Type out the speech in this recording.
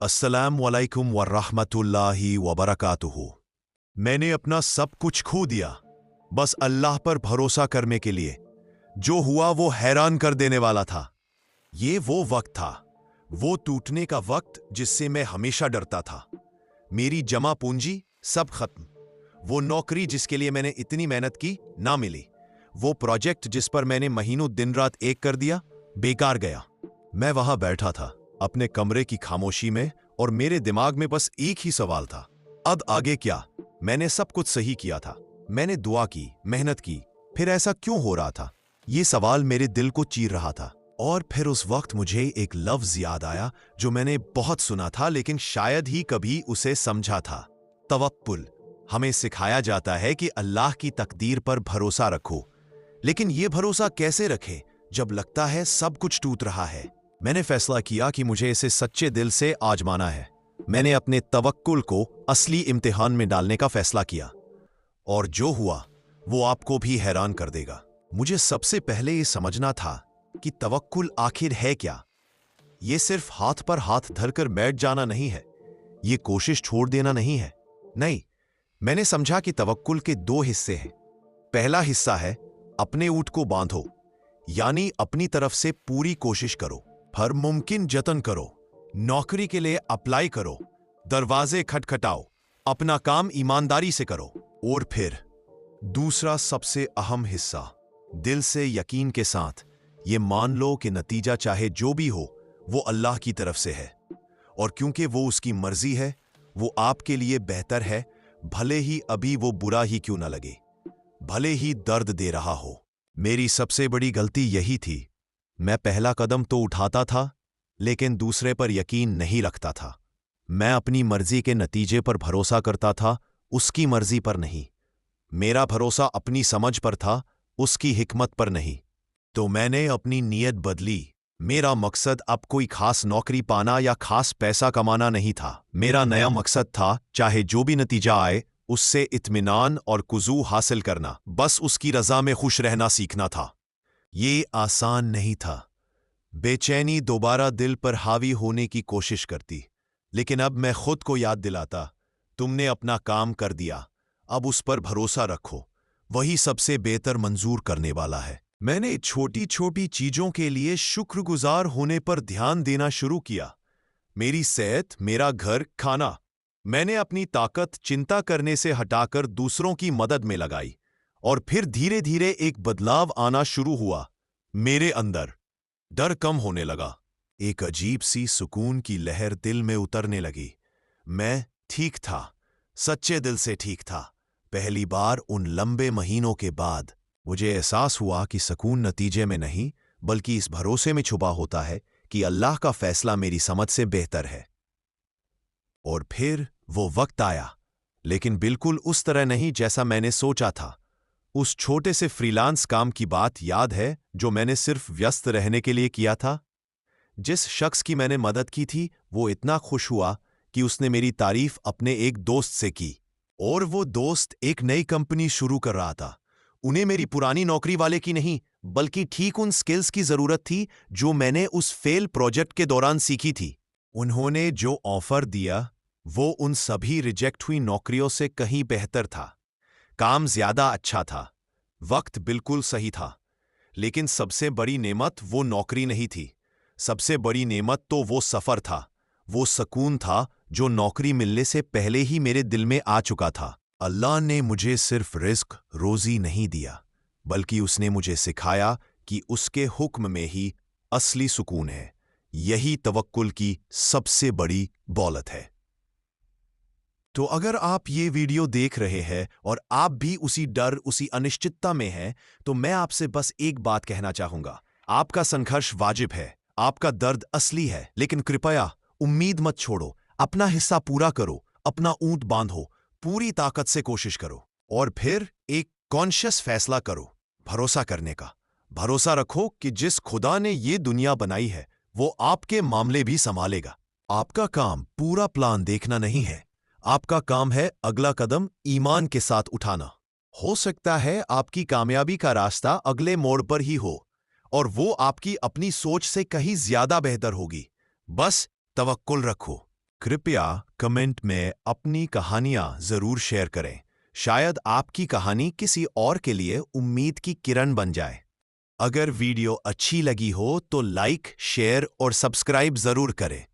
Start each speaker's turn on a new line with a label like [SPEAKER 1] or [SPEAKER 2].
[SPEAKER 1] अस्सलाम वालेकुम वरहमतुल्लाहि वबरकातुहू। मैंने अपना सब कुछ खो दिया बस अल्लाह पर भरोसा करने के लिए। जो हुआ वो हैरान कर देने वाला था। ये वो वक्त था, वो टूटने का वक्त जिससे मैं हमेशा डरता था। मेरी जमा पूंजी सब खत्म। वो नौकरी जिसके लिए मैंने इतनी मेहनत की ना मिली। वो प्रोजेक्ट जिस पर मैंने महीनों दिन रात एक कर दिया बेकार गया। मैं वहां बैठा था अपने कमरे की खामोशी में और मेरे दिमाग में बस एक ही सवाल था, अब आगे क्या? मैंने सब कुछ सही किया था, मैंने दुआ की, मेहनत की, फिर ऐसा क्यों हो रहा था? ये सवाल मेरे दिल को चीर रहा था। और फिर उस वक्त मुझे एक लफ्ज याद आया जो मैंने बहुत सुना था लेकिन शायद ही कभी उसे समझा था। तवक्कुल। हमें सिखाया जाता है कि अल्लाह की तकदीर पर भरोसा रखो, लेकिन यह भरोसा कैसे रखें जब लगता है सब कुछ टूट रहा है? मैंने फैसला किया कि मुझे इसे सच्चे दिल से आजमाना है। मैंने अपने तवक्कुल को असली इम्तिहान में डालने का फैसला किया, और जो हुआ वो आपको भी हैरान कर देगा। मुझे सबसे पहले ये समझना था कि तवक्कुल आखिर है क्या। ये सिर्फ हाथ पर हाथ धरकर बैठ जाना नहीं है, ये कोशिश छोड़ देना नहीं है। नहीं, मैंने समझा कि तवक्कुल के दो हिस्से हैं। पहला हिस्सा है अपने ऊंट को बांधो, यानी अपनी तरफ से पूरी कोशिश करो, हर मुमकिन जतन करो, नौकरी के लिए अप्लाई करो, दरवाजे खटखटाओ, अपना काम ईमानदारी से करो। और फिर दूसरा सबसे अहम हिस्सा, दिल से यकीन के साथ ये मान लो कि नतीजा चाहे जो भी हो वो अल्लाह की तरफ से है, और क्योंकि वो उसकी मर्जी है वो आपके लिए बेहतर है, भले ही अभी वो बुरा ही क्यों ना लगे, भले ही दर्द दे रहा हो। मेरी सबसे बड़ी गलती यही थी, मैं पहला कदम तो उठाता था लेकिन दूसरे पर यकीन नहीं रखता था। मैं अपनी मर्जी के नतीजे पर भरोसा करता था, उसकी मर्जी पर नहीं। मेरा भरोसा अपनी समझ पर था, उसकी हिकमत पर नहीं। तो मैंने अपनी नीयत बदली। मेरा मकसद अब कोई खास नौकरी पाना या खास पैसा कमाना नहीं था। मेरा नया मकसद था, चाहे जो भी नतीजा आए उससे इत्मीनान और कुजू हासिल करना, बस उसकी रजा में खुश रहना सीखना था। ये आसान नहीं था। बेचैनी दोबारा दिल पर हावी होने की कोशिश करती, लेकिन अब मैं खुद को याद दिलाता, तुमने अपना काम कर दिया, अब उस पर भरोसा रखो, वही सबसे बेहतर मंजूर करने वाला है। मैंने छोटी छोटी चीजों के लिए शुक्रगुजार होने पर ध्यान देना शुरू किया। मेरी सेहत, मेरा घर, खाना। मैंने अपनी ताकत चिंता करने से हटाकर दूसरों की मदद में लगाई, और फिर धीरे धीरे एक बदलाव आना शुरू हुआ। मेरे अंदर डर कम होने लगा, एक अजीब सी सुकून की लहर दिल में उतरने लगी। मैं ठीक था, सच्चे दिल से ठीक था। पहली बार उन लंबे महीनों के बाद मुझे एहसास हुआ कि सुकून नतीजे में नहीं बल्कि इस भरोसे में छुपा होता है कि अल्लाह का फैसला मेरी समझ से बेहतर है। और फिर वो वक्त आया, लेकिन बिल्कुल उस तरह नहीं जैसा मैंने सोचा था। उस छोटे से फ्रीलांस काम की बात याद है जो मैंने सिर्फ व्यस्त रहने के लिए किया था? जिस शख्स की मैंने मदद की थी वो इतना खुश हुआ कि उसने मेरी तारीफ अपने एक दोस्त से की, और वो दोस्त एक नई कंपनी शुरू कर रहा था। उन्हें मेरी पुरानी नौकरी वाले की नहीं बल्कि ठीक उन स्किल्स की जरूरत थी जो मैंने उस फेल प्रोजेक्ट के दौरान सीखी थी। उन्होंने जो ऑफर दिया वो उन सभी रिजेक्ट हुई नौकरियों से कहीं बेहतर था। काम ज्यादा अच्छा था, वक्त बिल्कुल सही था, लेकिन सबसे बड़ी नेमत वो नौकरी नहीं थी। सबसे बड़ी नेमत तो वो सफर था, वो सुकून था जो नौकरी मिलने से पहले ही मेरे दिल में आ चुका था। अल्लाह ने मुझे सिर्फ रिस्क रोजी नहीं दिया, बल्कि उसने मुझे सिखाया कि उसके हुक्म में ही असली सुकून है। यही तवक्कुल की सबसे बड़ी दौलत है। तो अगर आप ये वीडियो देख रहे हैं और आप भी उसी डर, उसी अनिश्चितता में हैं, तो मैं आपसे बस एक बात कहना चाहूंगा, आपका संघर्ष वाजिब है, आपका दर्द असली है, लेकिन कृपया उम्मीद मत छोड़ो। अपना हिस्सा पूरा करो, अपना ऊंट बांधो, पूरी ताकत से कोशिश करो, और फिर एक कॉन्शियस फैसला करो भरोसा करने का। भरोसा रखो कि जिस खुदा ने ये दुनिया बनाई है वो आपके मामले भी संभालेगा। आपका काम पूरा प्लान देखना नहीं है, आपका काम है अगला कदम ईमान के साथ उठाना। हो सकता है आपकी कामयाबी का रास्ता अगले मोड़ पर ही हो, और वो आपकी अपनी सोच से कहीं ज्यादा बेहतर होगी। बस तवक्कुल रखो। कृपया कमेंट में अपनी कहानियां जरूर शेयर करें। शायद आपकी कहानी किसी और के लिए उम्मीद की किरण बन जाए। अगर वीडियो अच्छी लगी हो तो लाइक, शेयर और सब्सक्राइब जरूर करें।